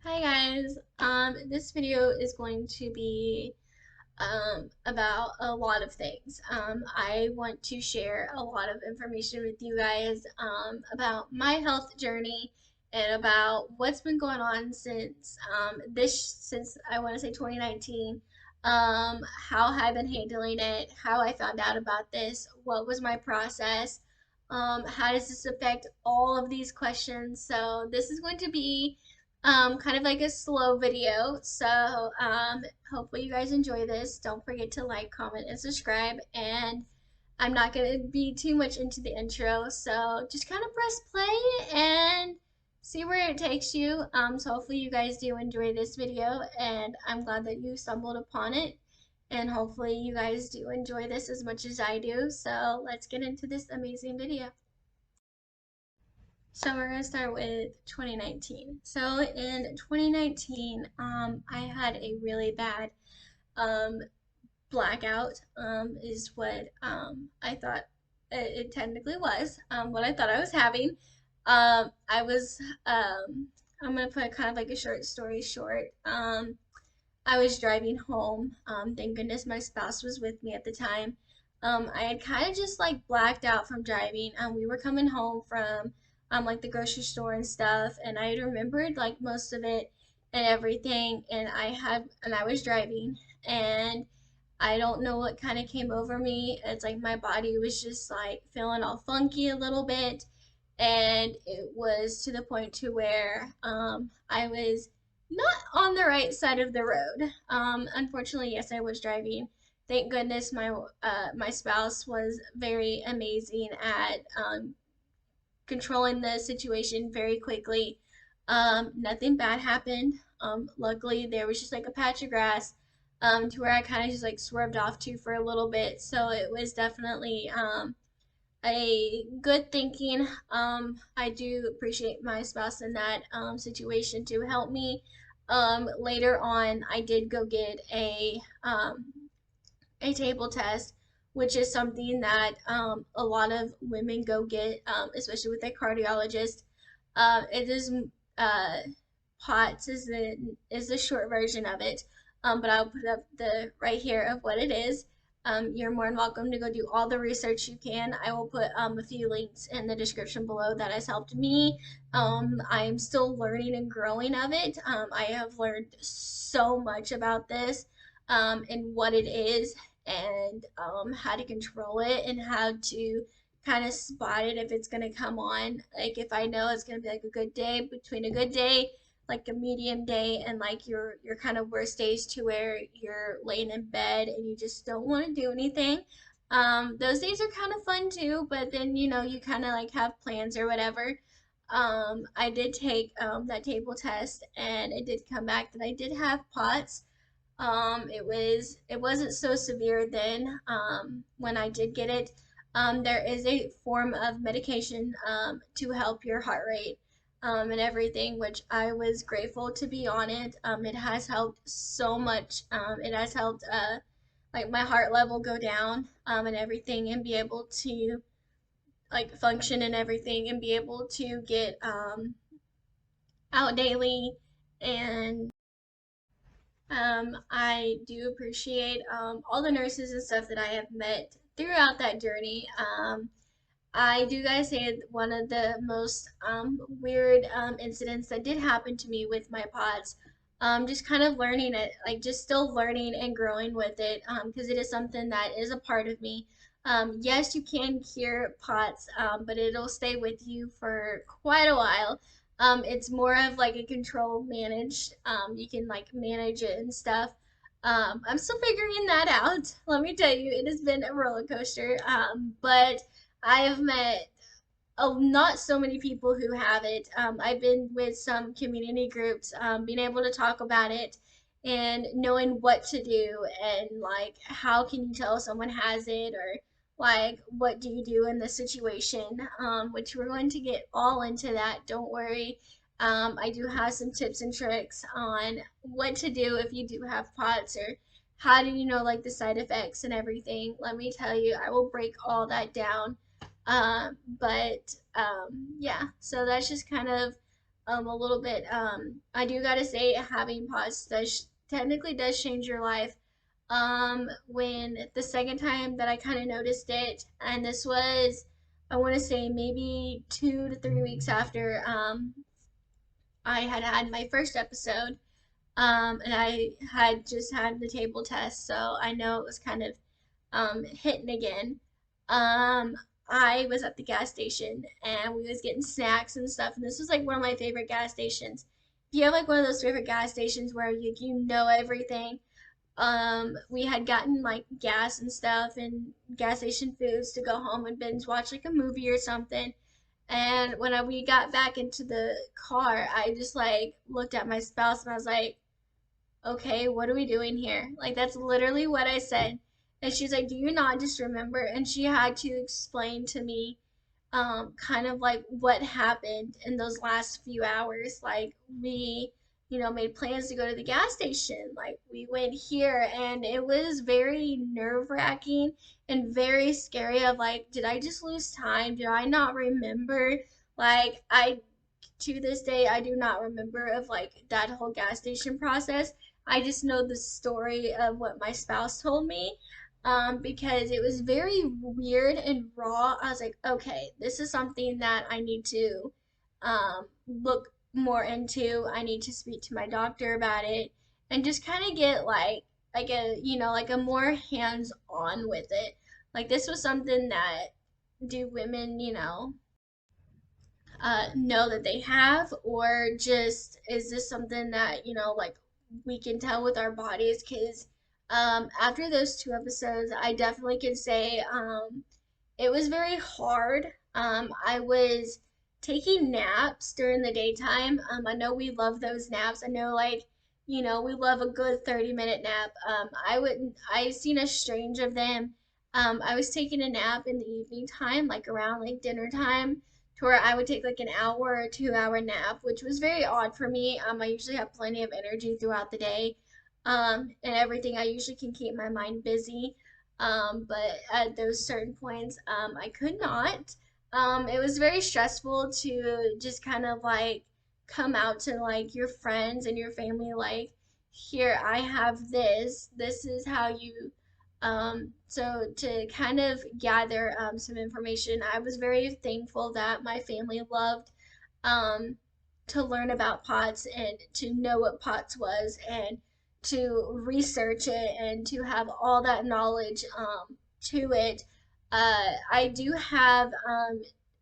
Hi guys. This video is going to be about a lot of things. I want to share a lot of information with you guys about my health journey and about what's been going on since I want to say 2019. How I've been handling it, how I found out about this, what was my process, how does this affect all of these questions. So this is going to be kind of like a slow video. So hopefully you guys enjoy this. Don't forget to like, comment, and subscribe. And I'm not going to be too much into the intro, so just kind of press play and see where it takes you. So hopefully you guys do enjoy this video, and I'm glad that you stumbled upon it. And hopefully you guys do enjoy this as much as I do. So let's get into this amazing video. So we're gonna start with 2019. So in 2019, I had a really bad um, blackout. Is what I thought it technically was. What I thought I was having. I was. I'm gonna put kind of like a short story short. I was driving home. Thank goodness my spouse was with me at the time. I had kind of just like blacked out from driving. We were coming home from like the grocery store and stuff, and I had remembered like most of it and everything. And I was driving, and I don't know what kind of came over me. It's like my body was just like feeling all funky a little bit, and it was to the point to where I was not on the right side of the road. Unfortunately, yes, I was driving. Thank goodness my spouse was very amazing at controlling the situation very quickly. Nothing bad happened. Luckily, there was just like a patch of grass to where I kind of just like swerved off to for a little bit. So it was definitely a good thinking. I do appreciate my spouse in that situation to help me. Later on, I did go get a table test, which is something that a lot of women go get, especially with their cardiologist. It is uh, POTS is the short version of it, but I'll put up the right here of what it is. You're more than welcome to go do all the research you can. I will put a few links in the description below that has helped me. I'm still learning and growing of it. I have learned so much about this and what it is and how to control it and how to kind of spot it if it's going to come on. Like if I know it's going to be like a good day, between a good day, like a medium day, and like your kind of worst days to where you're laying in bed and you just don't want to do anything. Those days are kind of fun too, but then you kind of like have plans or whatever. I did take that table test, and it did come back that I did have POTS. It wasn't so severe then when I did get it. There is a form of medication to help your heart rate and everything, which I was grateful to be on it. It has helped so much. It has helped like my heart level go down and everything, and be able to like function and everything, and be able to get out daily. And I do appreciate all the nurses and stuff that I have met throughout that journey. I do gotta say one of the most weird incidents that did happen to me with my pods, just kind of learning it, like just still learning and growing with it, because it is something that is a part of me. Yes, you can cure POTS, but it'll stay with you for quite a while. It's more of like a control managed. You can like manage it and stuff. I'm still figuring that out. Let me tell you, it has been a roller coaster. But I have met not so many people who have it. I've been with some community groups, being able to talk about it and knowing what to do, and like how can you tell someone has it, or like what do you do in this situation, which we're going to get all into that, don't worry. I do have some tips and tricks on what to do if you do have POTS, or how do you know like the side effects and everything. Let me tell you, I will break all that down. But yeah, so that's just kind of a little bit. I do gotta say, having POTS does technically does change your life. When the second time that I kind of noticed it, and this was, I want to say maybe 2 to 3 weeks after I had had my first episode, and I had just had the table test, so I know it was kind of hitting again. Um, I was at the gas station and we was getting snacks and stuff, and this was like one of my favorite gas stations. If you have like one of those favorite gas stations where you know everything, we had gotten like gas and stuff and gas station foods to go home and binge watch like a movie or something. And we got back into the car, I just like looked at my spouse and I was like, okay, what are we doing here? Like, that's literally what I said. And she's like, do you not just remember? And she had to explain to me kind of like what happened in those last few hours. Like, we, made plans to go to the gas station. Like, we went here, and it was very nerve wracking and very scary. Of like, did I just lose time? Did I not remember? Like, to this day, I do not remember of like that whole gas station process. I just know the story of what my spouse told me, because it was very weird and raw. I was like, okay, this is something that I need to look more into. I need to speak to my doctor about it and just kind of get like a like a more hands on with it. Like, this was something that, do women know that they have, or just is this something that like we can tell with our bodies? Because after those 2 episodes, I definitely can say it was very hard. I was taking naps during the daytime. I know we love those naps. I know, like, we love a good 30-minute nap. I seen a strange of them. I was taking a nap in the evening time, like around like dinner time, to where I would take like an hour or 2 hour nap, which was very odd for me. I usually have plenty of energy throughout the day, and everything. I usually can keep my mind busy. But at those certain points, I could not. It was very stressful to just kind of like come out to like your friends and your family, like, here, I have this. This is how you. So to kind of gather some information, I was very thankful that my family loved um, to learn about POTS and to know what POTS was and to research it and to have all that knowledge to it. I do have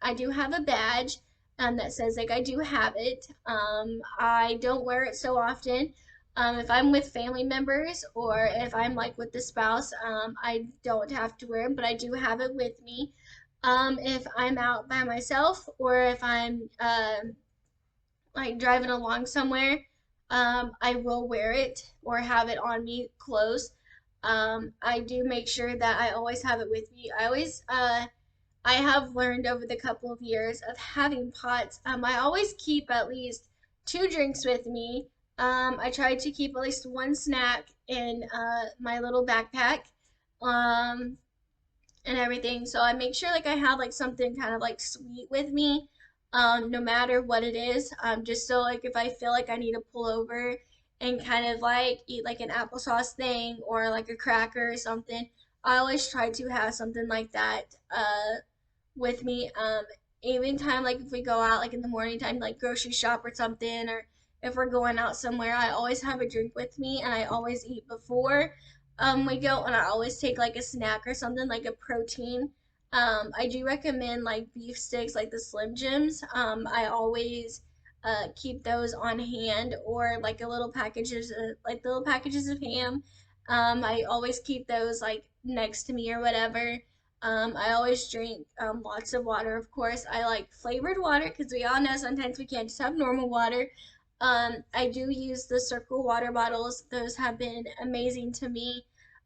a badge that says like I do have it. I don't wear it so often. If I'm with family members or if I'm like with the spouse, I don't have to wear it, but I do have it with me. If I'm out by myself or if I'm like driving along somewhere, I will wear it or have it on me close. I do make sure that I always have it with me. I have learned over the couple of years of having POTS. I always keep at least 2 drinks with me. I try to keep at least one snack in my little backpack. Um, and everything. So I make sure like I have like something kind of like sweet with me, no matter what it is. Just so like if I feel like I need to pull over and kind of like eat like an applesauce thing or like a cracker or something, I always try to have something like that with me. Even time like if we go out like in the morning time, like grocery shop or something, or if we're going out somewhere, I always have a drink with me and I always eat before we go, and I always take like a snack or something like a protein. I do recommend like beef sticks, like the Slim Jims. I always keep those on hand, or like a little packages, like the little packages of ham. I always keep those like next to me or whatever. I always drink lots of water, of course. I like flavored water because we all know sometimes we can't just have normal water. I do use the Circle water bottles. Those have been amazing to me.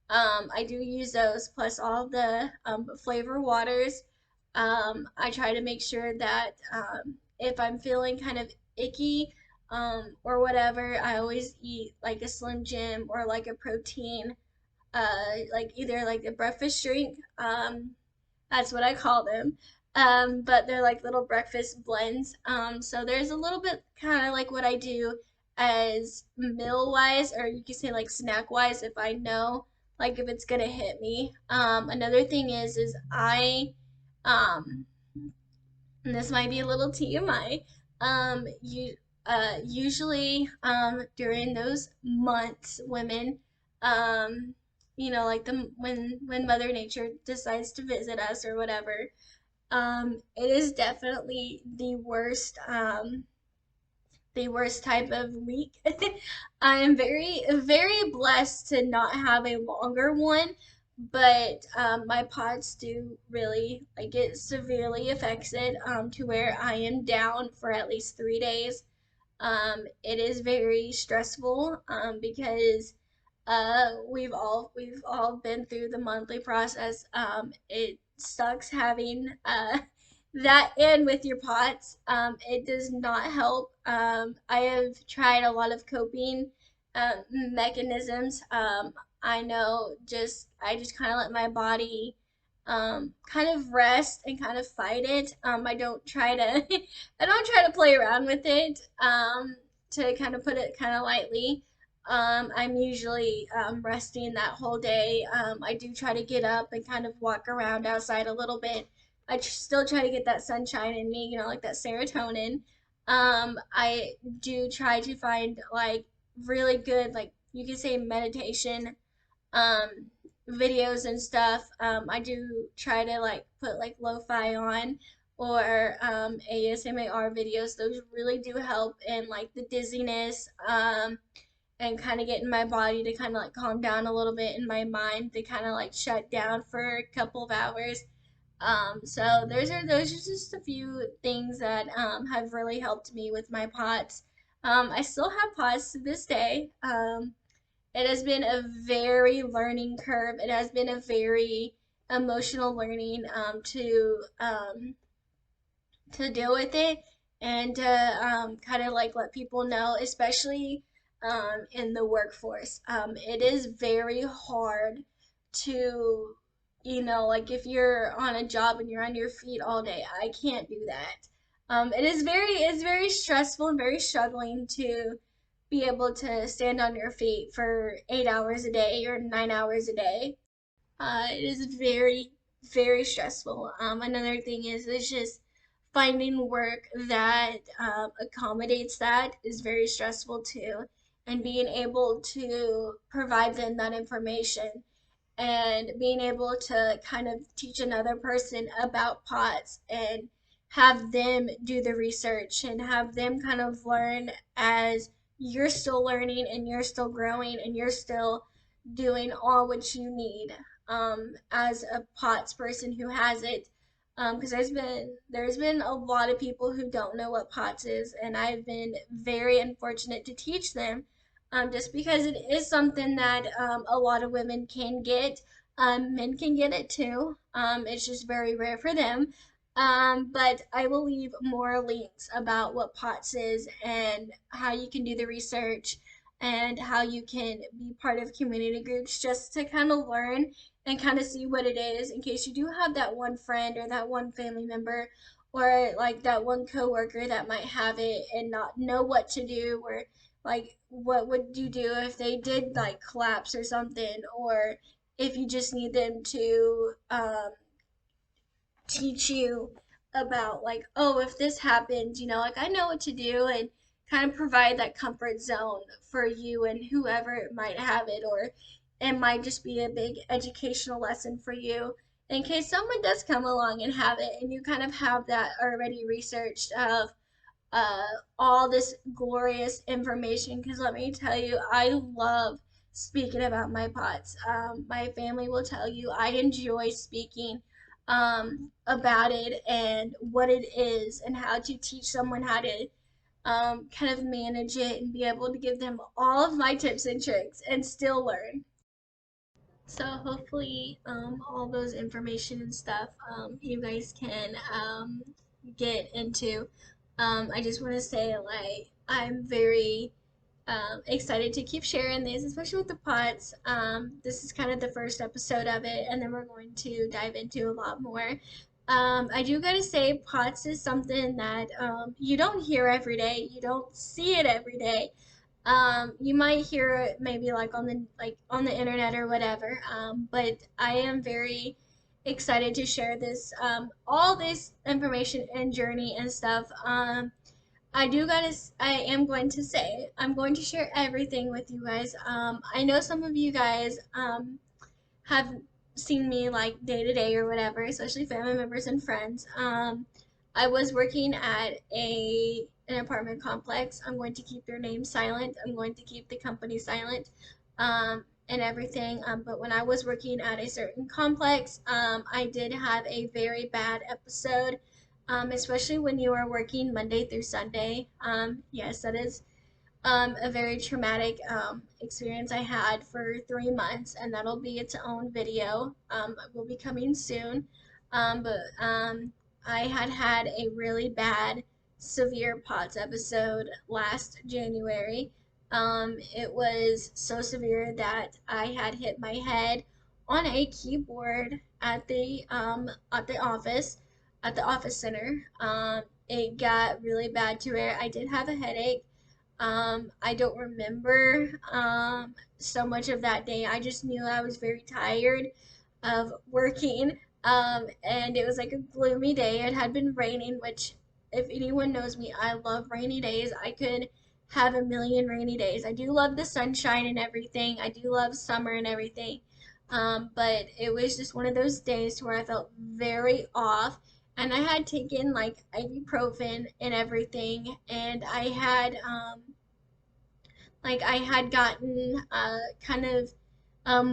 I do use those plus all the flavor waters. I try to make sure that if I'm feeling kind of icky or whatever, I always eat like a Slim Jim or like a protein, like either like a breakfast drink. That's what I call them. but they're like little breakfast blends. So there's a little bit kind of like what I do as meal wise, or you could say like snack wise, if I know like if it's gonna hit me. Another thing is um, and this might be a little TMI. Usually during those months, women, um, like the when Mother Nature decides to visit us or whatever, it is definitely the worst type of week. I am very blessed to not have a longer one, but my POTS do really like it severely affects it to where I am down for at least 3 days. It is very stressful because we've all been through the monthly process. It sucks having that in with your POTS. It does not help. I have tried a lot of coping mechanisms. I know I just kind of let my body kind of rest and kind of fight it. I don't try to I don't try to play around with it. To kind of put it kind of lightly. I'm usually resting that whole day. I do try to get up and kind of walk around outside a little bit. Still try to get that sunshine in me, like that serotonin. I do try to find like really good, like you could say meditation um, videos and stuff. I do try to like put like lo-fi on or ASMR videos. Those really do help in like the dizziness and kind of getting my body to kind of like calm down a little bit and my mind to kind of like shut down for a couple of hours. So those are just a few things that have really helped me with my POTS. I still have POTS to this day. It has been a very learning curve. It has been a very emotional learning to deal with it and to kind of like let people know, especially in the workforce. It is very hard to, like if you're on a job and you're on your feet all day, I can't do that. It's very stressful and very struggling to be able to stand on your feet for 8 hours a day or 9 hours a day. It is very stressful. Another thing is just finding work that accommodates that is very stressful too, and being able to provide them that information and being able to kind of teach another person about POTS and have them do the research and have them kind of learn as you're still learning and you're still growing and you're still doing all what you need as a POTS person who has it. Because there's been a lot of people who don't know what POTS is, and I've been very unfortunate to teach them just because it is something that a lot of women can get. Men can get it too. It's just very rare for them. But I will leave more links about what POTS is and how you can do the research and how you can be part of community groups just to kind of learn and kind of see what it is in case you do have that one friend or that one family member or like that one coworker that might have it and not know what to do or like what would you do if they did like collapse or something or if you just need them to teach you about like oh if this happens like I know what to do and kind of provide that comfort zone for you and whoever might have it or it might just be a big educational lesson for you in case someone does come along and have it and you kind of have that already researched of uh, all this glorious information because let me tell you, I love speaking about my pots. My family will tell you I enjoy speaking about it and what it is and how to teach someone how to kind of manage it and be able to give them all of my tips and tricks and still learn. So hopefully, all those information and stuff, you guys can get into. I just want to say, like, I'm very excited to keep sharing these, especially with the pots. This is kind of the first episode of it, and then we're going to dive into a lot more. I do gotta say, POTS is something that you don't hear every day. You don't see it every day. You might hear it maybe like on the internet or whatever. But I am very excited to share this all this information and journey and stuff. I am going to say I'm going to share everything with you guys. I know some of you guys have seen me like day to day or whatever, especially family members and friends. I was working at an apartment complex. I'm going to keep their name silent. I'm going to keep the company silent, and everything. But when I was working at a certain complex, I did have a very bad episode. Especially when you are working Monday through Sunday. Yes, that is a very traumatic experience I had for 3 months, and that'll be its own video. Will be coming soon. But I had a really bad, severe POTS episode last January. It was so severe that I had hit my head on a keyboard at the office center. It got really bad to where I did have a headache. I don't remember so much of that day. I just knew I was very tired of working. And it was like a gloomy day. It had been raining, which, if anyone knows me, I love rainy days. I could have a million rainy days. I do love the sunshine and everything. I do love summer and everything. But it was just one of those days where I felt very off. And I had taken like ibuprofen and everything, and I had gotten kind of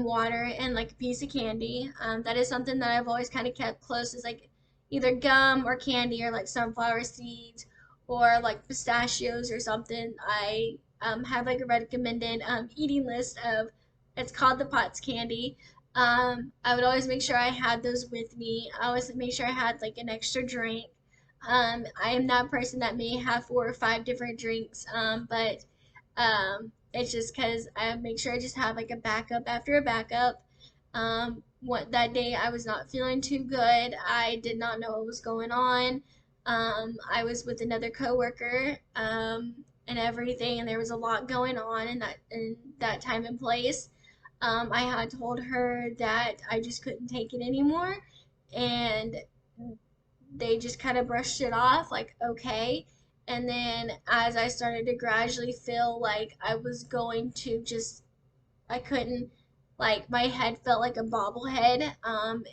water and like a piece of candy. That is something that I've always kind of kept close, is like either gum or candy or like sunflower seeds or like pistachios or something. I have like a recommended eating list of, it's called the Potts candy. I would always make sure I had those with me. I always make sure I had like an extra drink. I am that person that may have 4 or 5 different drinks, but it's just because I make sure I just have like a backup after a backup. What that day I was not feeling too good. I did not know what was going on. I was with another coworker, and everything, and there was a lot going on in that time and place. I had told her that I just couldn't take it anymore, and they just kind of brushed it off like okay. And then as I started to gradually feel like I was going to just, I couldn't, like my head felt like a bobblehead.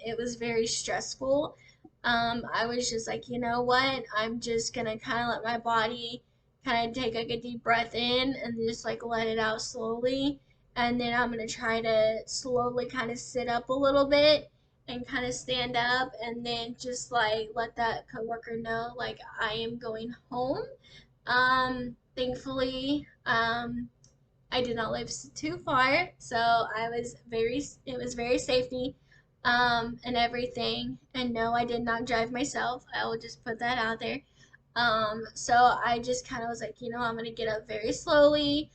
It was very stressful. I was just like, you know what, I'm just gonna kind of let my body kind of take like a deep breath in and just like let it out slowly. And then I'm gonna try to slowly kind of sit up a little bit and kind of stand up, and then just like let that coworker know like I am going home. Thankfully, I did not live too far, so it was very safety, and everything. And no, I did not drive myself. I will just put that out there. So I just kind of was like, I'm gonna get up very slowly.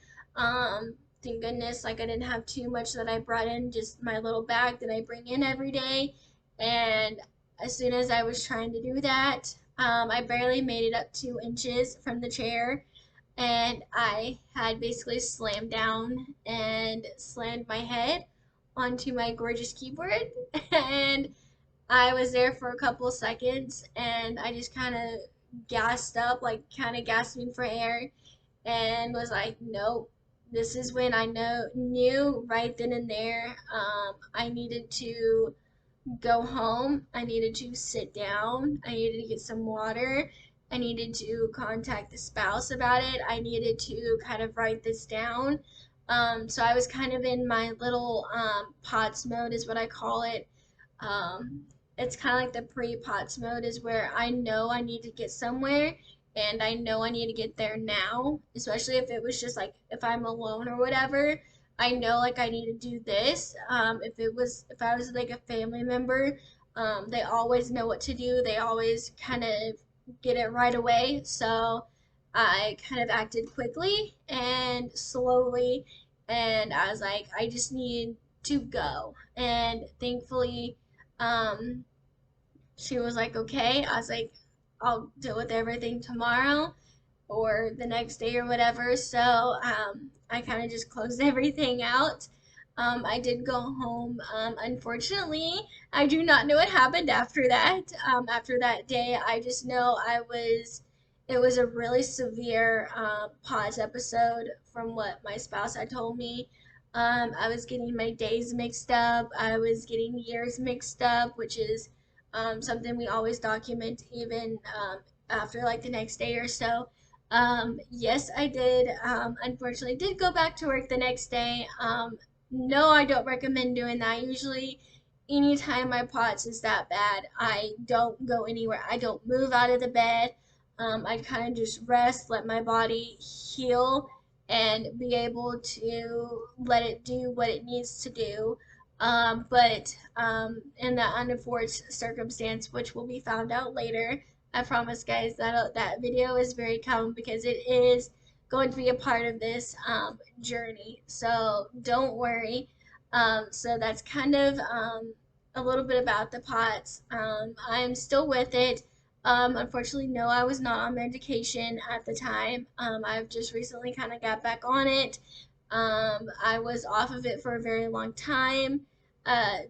Thank goodness, like I didn't have too much that I brought in, just my little bag that I bring in every day. And as soon as I was trying to do that, I barely made it up 2 inches from the chair, and I had basically slammed down and slammed my head onto my gorgeous keyboard. And I was there for a couple seconds, and I just kind of gassed up, like kind of gasping for air, and was like, nope. This is when I knew right then and there, I needed to go home. I needed to sit down. I needed to get some water. I needed to contact the spouse about it. I needed to kind of write this down. So I was kind of in my little POTS mode, is what I call it. Um, it's kind of like the pre-POTS mode, is where I know I need to get somewhere, and I know I need to get there now, especially if it was just like if I'm alone or whatever. I know like I need to do this. If I was like a family member, they always know what to do. They always kind of get it right away. So I kind of acted quickly and slowly, and I was like, I just need to go. And thankfully, um, she was like, okay. I was like, I'll deal with everything tomorrow or the next day or whatever. So I kind of just closed everything out. I did go home. Unfortunately, I do not know what happened after that. After that day, I just know it was a really severe pause episode from what my spouse had told me. I was getting my days mixed up. I was getting years mixed up, which is something we always document even after like the next day or so. Yes, I did. Unfortunately, did go back to work the next day. No, I don't recommend doing that. Usually, anytime my POTS is that bad, I don't go anywhere. I don't move out of the bed. I kind of just rest, let my body heal, and be able to let it do what it needs to do. But in that unfortunate circumstance, which will be found out later, I promise, guys, that video is very common because it is going to be a part of this journey. So don't worry. So that's kind of a little bit about the POTS. I'm still with it. Unfortunately, no, I was not on medication at the time. I've just recently kind of got back on it. I was off of it for a very long time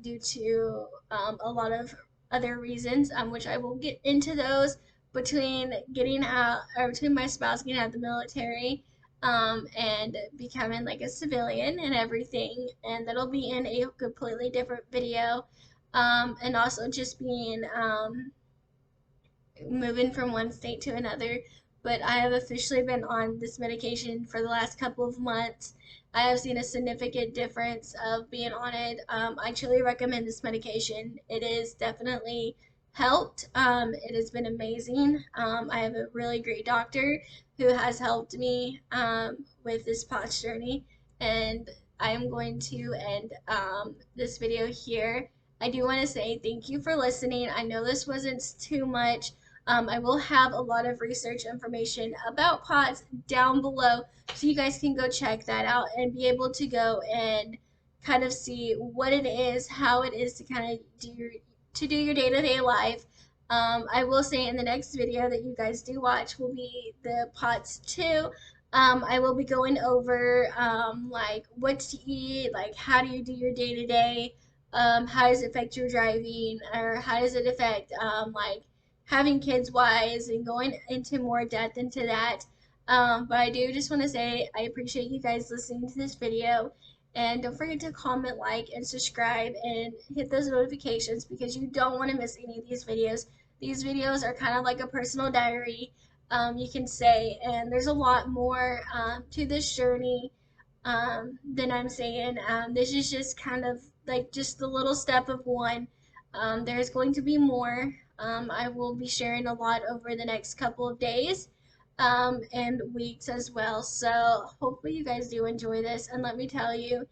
due to a lot of other reasons, which I will get into those between getting out, or between my spouse getting out of the military, and becoming like a civilian and everything. And that'll be in a completely different video. And also just being moving from one state to another. But I have officially been on this medication for the last couple of months. I have seen a significant difference of being on it. I truly recommend this medication. It is definitely helped. It has been amazing. I have a really great doctor who has helped me with this POTS journey, and I am going to end this video here. I do want to say thank you for listening. I know this wasn't too much. I will have a lot of research information about POTS down below, so you guys can go check that out and be able to go and kind of see what it is, how it is to kind of do your day-to-day life. I will say in the next video that you guys do watch will be the POTS 2. I will be going over like what to eat, like how do you do your day-to-day, how does it affect your driving, or how does it affect like having kids wise, and going into more depth into that. But I do just want to say I appreciate you guys listening to this video, and don't forget to comment, like, and subscribe, and hit those notifications because you don't want to miss any of these videos. These videos are kind of like a personal diary, you can say, and there's a lot more to this journey than I'm saying. This is just kind of like just the little step of one. There's going to be more. I will be sharing a lot over the next couple of days and weeks as well. So hopefully you guys do enjoy this. And let me tell you,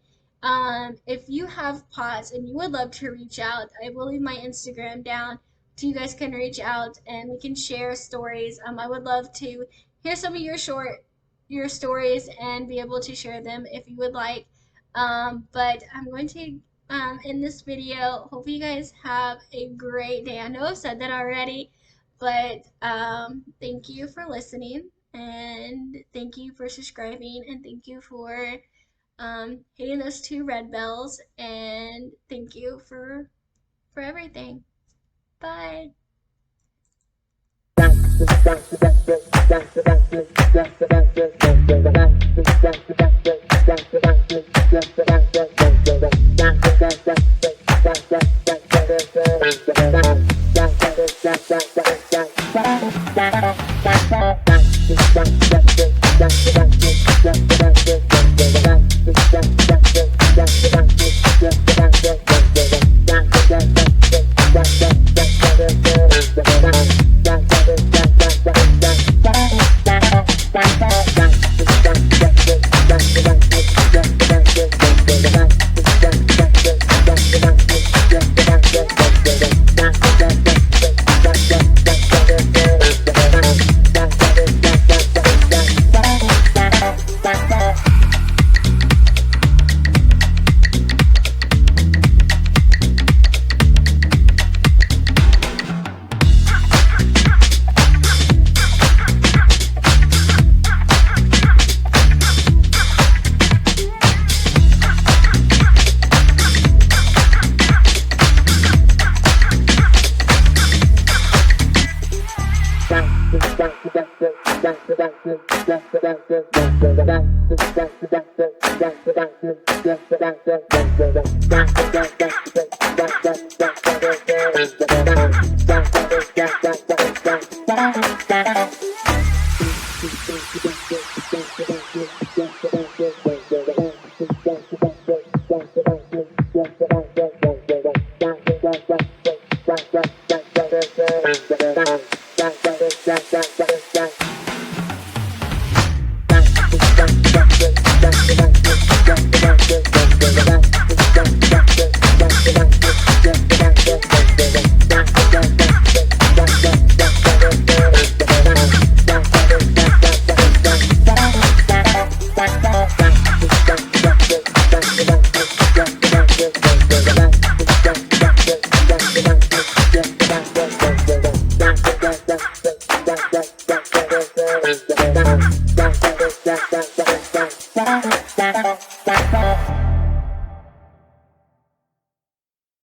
if you have POTS and you would love to reach out, I will leave my Instagram down so you guys can reach out and we can share stories. I would love to hear some of your stories and be able to share them if you would like. But I'm going to in this video. Hope you guys have a great day. I know I've said that already, but thank you for listening, and thank you for subscribing, and thank you for hitting those 2 red bells, and thank you for everything. Bye. Bye. That